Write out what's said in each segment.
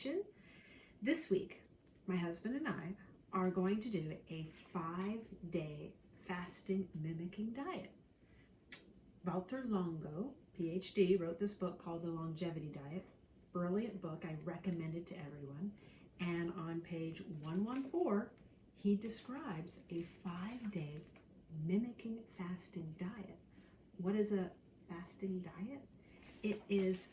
kitchen. This week, my husband and I are going to do a 5-day fasting mimicking diet. Valter Longo, PhD, wrote this book called The Longevity Diet. Brilliant book. I recommend it to everyone. And on page 114, he describes a 5-day mimicking fasting diet. What is a fasting diet? It is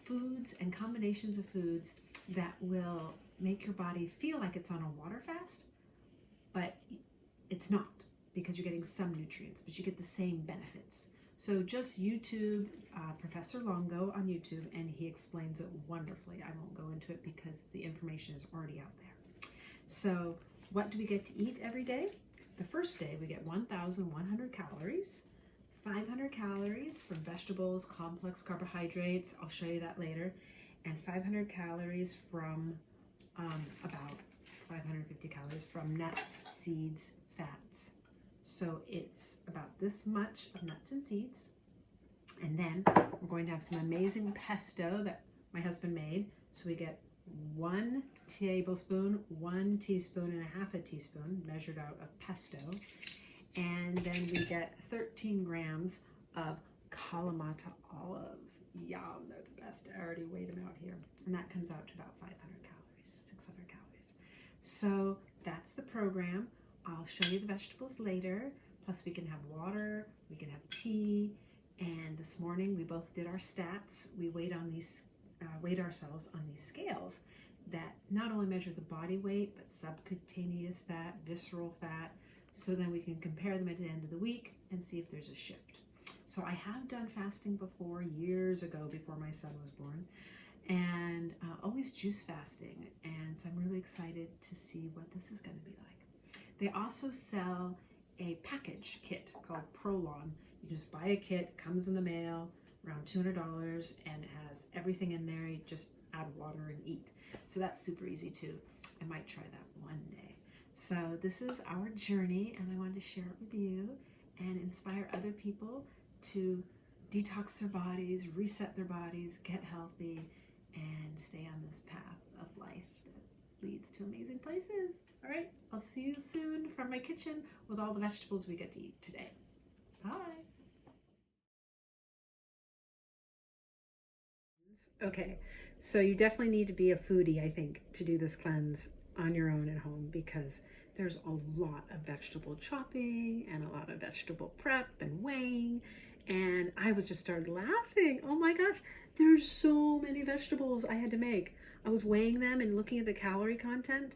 foods and combinations of foods that will make your body feel like it's on a water fast, but it's not, because you're getting some nutrients, but you get the same benefits. So just YouTube Professor Longo on YouTube, and he explains it wonderfully. I won't go into it because the information is already out there. So what do we get to eat every day? The first day we get 1,100 calories, 500 calories from vegetables, complex carbohydrates, I'll show you that later, and 500 calories from about 550 calories from nuts, seeds, fats. So it's about this much of nuts and seeds. And then we're going to have some amazing pesto that my husband made. So we get 1 tablespoon, 1 teaspoon and a half a teaspoon measured out of pesto. And then we get 13 grams of Kalamata olives. Yum, they're the best. I already weighed them out here. And that comes out to about 500 calories, 600 calories. So that's the program. I'll show you the vegetables later. Plus we can have water, we can have tea. And this morning we both did our stats. We weighed ourselves on these scales that not only measure the body weight, but subcutaneous fat, visceral fat, so then we can compare them at the end of the week and see if there's a shift. So I have done fasting before, years ago, before my son was born, and always juice fasting. And so I'm really excited to see what this is going to be like. They also sell a package kit called Prolon. You can just buy a kit, comes in the mail, around $200, and it has everything in there. You just add water and eat. So that's super easy too. I might try that one day. So this is our journey, and I wanted to share it with you and inspire other people to detox their bodies, reset their bodies, get healthy, and stay on this path of life that leads to amazing places. All right, I'll see you soon from my kitchen with all the vegetables we get to eat today. Bye. Okay, so you definitely need to be a foodie, I think, to do this cleanse on your own at home, because there's a lot of vegetable chopping and a lot of vegetable prep and weighing. And I was just started laughing. Oh my gosh, there's so many vegetables I had to make. I was weighing them and looking at the calorie content,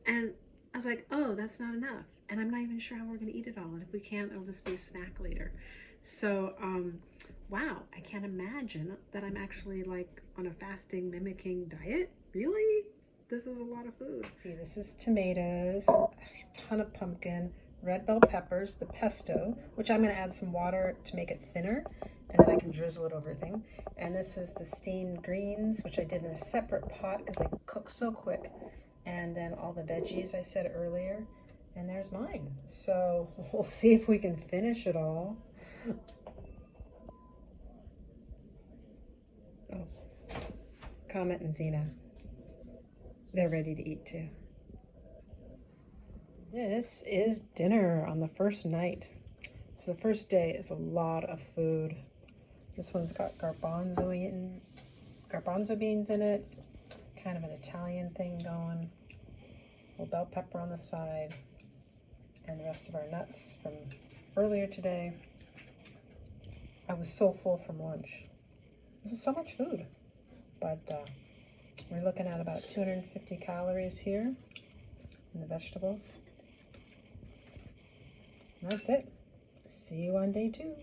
and I was like, oh, that's not enough. And I'm not even sure how we're gonna eat it all. And if we can't, it'll just be a snack later. So, wow, I can't imagine that I'm actually like on a fasting mimicking diet. Really? This is a lot of food. See, this is tomatoes, a ton of pumpkin, red bell peppers, the pesto, which I'm going to add some water to make it thinner, and then I can drizzle it over everything. And this is the steamed greens, which I did in a separate pot because they cook so quick. And then all the veggies I said earlier, and there's mine. So we'll see if we can finish it all. Oh, Comet and Zena. They're ready to eat too. This is dinner on the first night. So the first day is a lot of food. This one's got garbanzo beans in it. Kind of an Italian thing going. A little bell pepper on the side. And the rest of our nuts from earlier today. I was so full from lunch. This is so much food. But we're looking at about 250 calories here in the vegetables. And that's it. See you on day 2.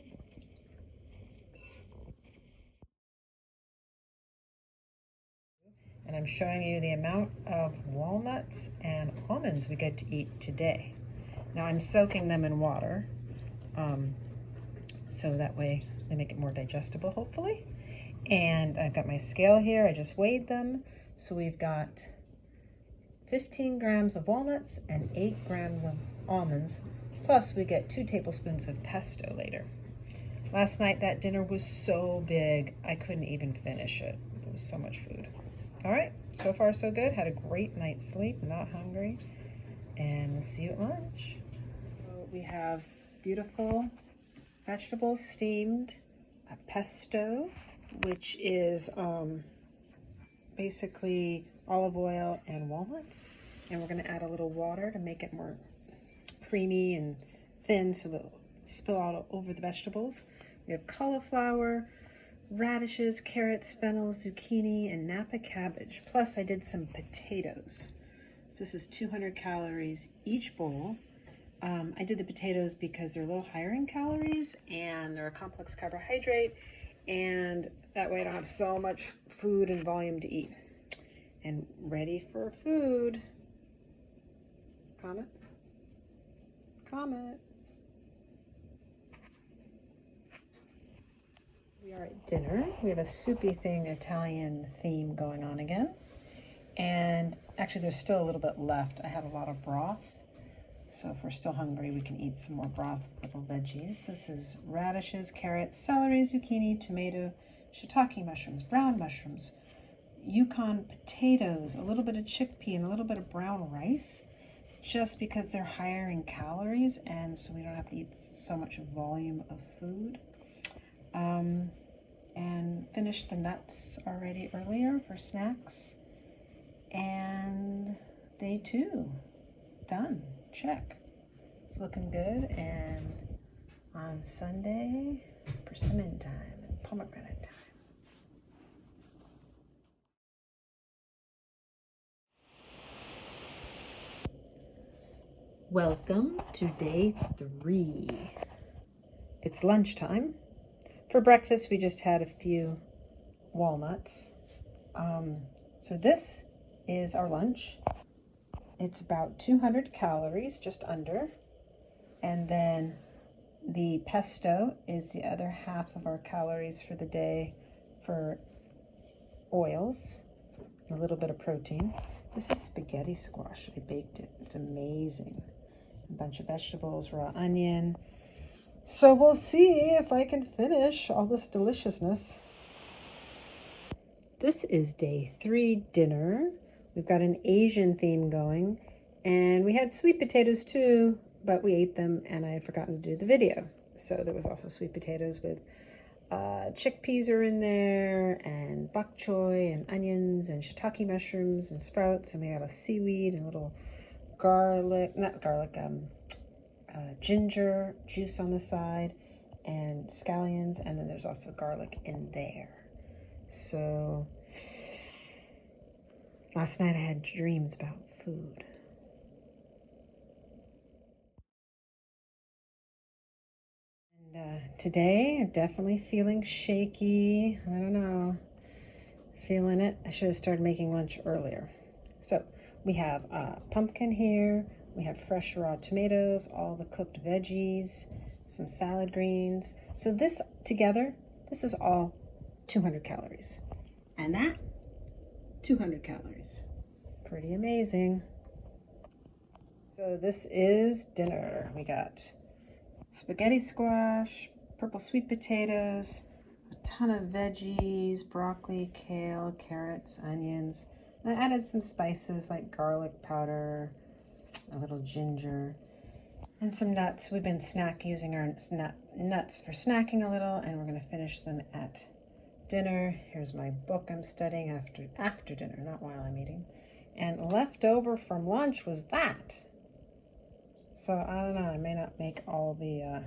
And I'm showing you the amount of walnuts and almonds we get to eat today. Now I'm soaking them in water, so that way they make it more digestible, hopefully. And I've got my scale here. I just weighed them. So we've got 15 grams of walnuts and 8 grams of almonds. Plus we get 2 tablespoons of pesto later. Last night that dinner was so big, I couldn't even finish it. It was so much food. All right, so far so good. Had a great night's sleep, not hungry. And we'll see you at lunch. So we have beautiful vegetables steamed, a pesto, which is basically olive oil and walnuts. And we're gonna add a little water to make it more creamy and thin so it'll spill all over the vegetables. We have cauliflower, radishes, carrots, fennel, zucchini, and Napa cabbage. Plus I did some potatoes. So this is 200 calories each bowl. I did the potatoes because they're a little higher in calories and they're a complex carbohydrate, and that way I don't have so much food and volume to eat. And ready for food. Comment? Comment. We are at dinner. We have a soupy thing, Italian theme going on again. And actually there's still a little bit left. I have a lot of broth. So if we're still hungry, we can eat some more broth with little veggies. This is radishes, carrots, celery, zucchini, tomato, shiitake mushrooms, brown mushrooms, Yukon potatoes, a little bit of chickpea, and a little bit of brown rice, just because they're higher in calories and so we don't have to eat so much volume of food. And finished the nuts already earlier for snacks. And day 2, done, check. It's looking good. And on Sunday, persimmon time and pomegranate time. Welcome to day 3. It's lunchtime. For breakfast, we just had a few walnuts. So this is our lunch. It's about 200 calories, just under. And then the pesto is the other half of our calories for the day for oils, and a little bit of protein. This is spaghetti squash. I baked it. It's amazing. A bunch of vegetables, raw onion. So we'll see if I can finish all this deliciousness. This is day 3 dinner. We've got an Asian theme going, and we had sweet potatoes too, but we ate them and I had forgotten to do the video. So there was also sweet potatoes with chickpeas are in there, and bok choy, and onions, and shiitake mushrooms, and sprouts, and we got a seaweed and a little ginger juice on the side, and scallions, and then there's also garlic in there. So last night I had dreams about food. And today I'm definitely feeling shaky. I don't know, feeling it. I should have started making lunch earlier. So we have pumpkin here. We have fresh raw tomatoes, all the cooked veggies, some salad greens. So this together, this is all 200 calories. And that, 200 calories. Pretty amazing. So this is dinner. We got spaghetti squash, purple sweet potatoes, a ton of veggies, broccoli, kale, carrots, onions. And I added some spices like garlic powder, a little ginger, and some nuts. We've been using our nuts for snacking a little, and we're going to finish them at dinner. Here's my book I'm studying after dinner, not while I'm eating. And left over from lunch was that. So I don't know, I may not make all the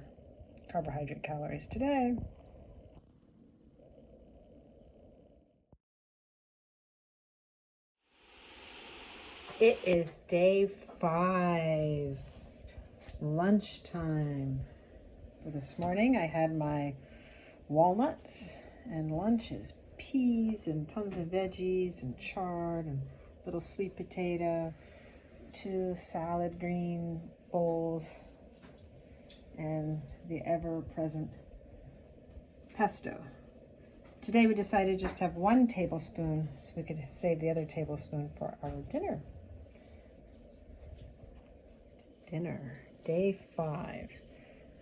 carbohydrate calories today. It is day 5, lunchtime. For this morning, I had my walnuts, and lunch is peas and tons of veggies and chard and little sweet potato, 2 salad green bowls, and the ever-present pesto. Today we decided just to have 1 tablespoon so we could save the other tablespoon for our dinner. Dinner, day 5.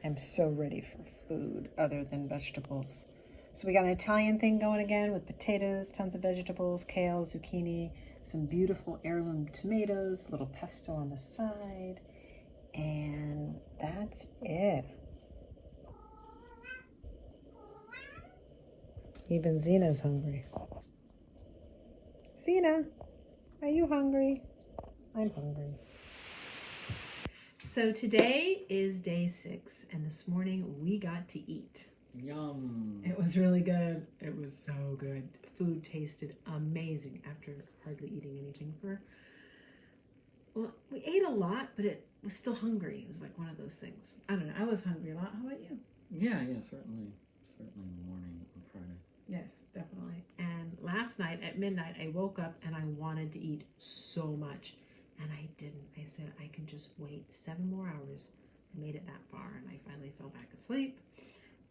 I'm so ready for food other than vegetables. So we got an Italian thing going again with potatoes, tons of vegetables, kale, zucchini, some beautiful heirloom tomatoes, little pesto on the side, and that's it. Even Zena's hungry. Zena, are you hungry? I'm hungry. So today is day 6, and this morning we got to eat. Yum. It was really good. It was so good. Food tasted amazing after hardly eating anything well, we ate a lot, but it was still hungry. It was like one of those things. I don't know. I was hungry a lot. How about you? Yeah, certainly in the morning on Friday. Yes, definitely. And last night at midnight, I woke up and I wanted to eat so much, and I didn't. I said I can just wait 7 more hours. I made it that far, and I finally fell back asleep.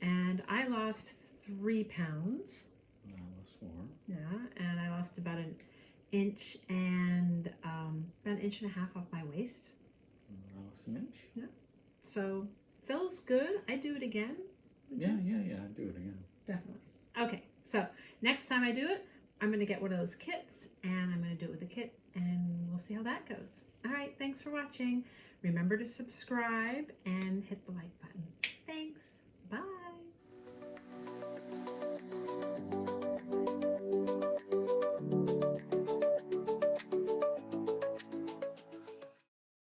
And I lost 3 pounds. I lost 4. Yeah, and I lost about an inch and about 1.5 inches off my waist. I lost an inch. Yeah. So feels good. I do it again. Yeah. I'd do it again. Definitely. Okay. So next time I do it, I'm going to get one of those kits, and I'm going to do it with a kit, and we'll see how that goes. All right. Thanks for watching. Remember to subscribe and hit the like button.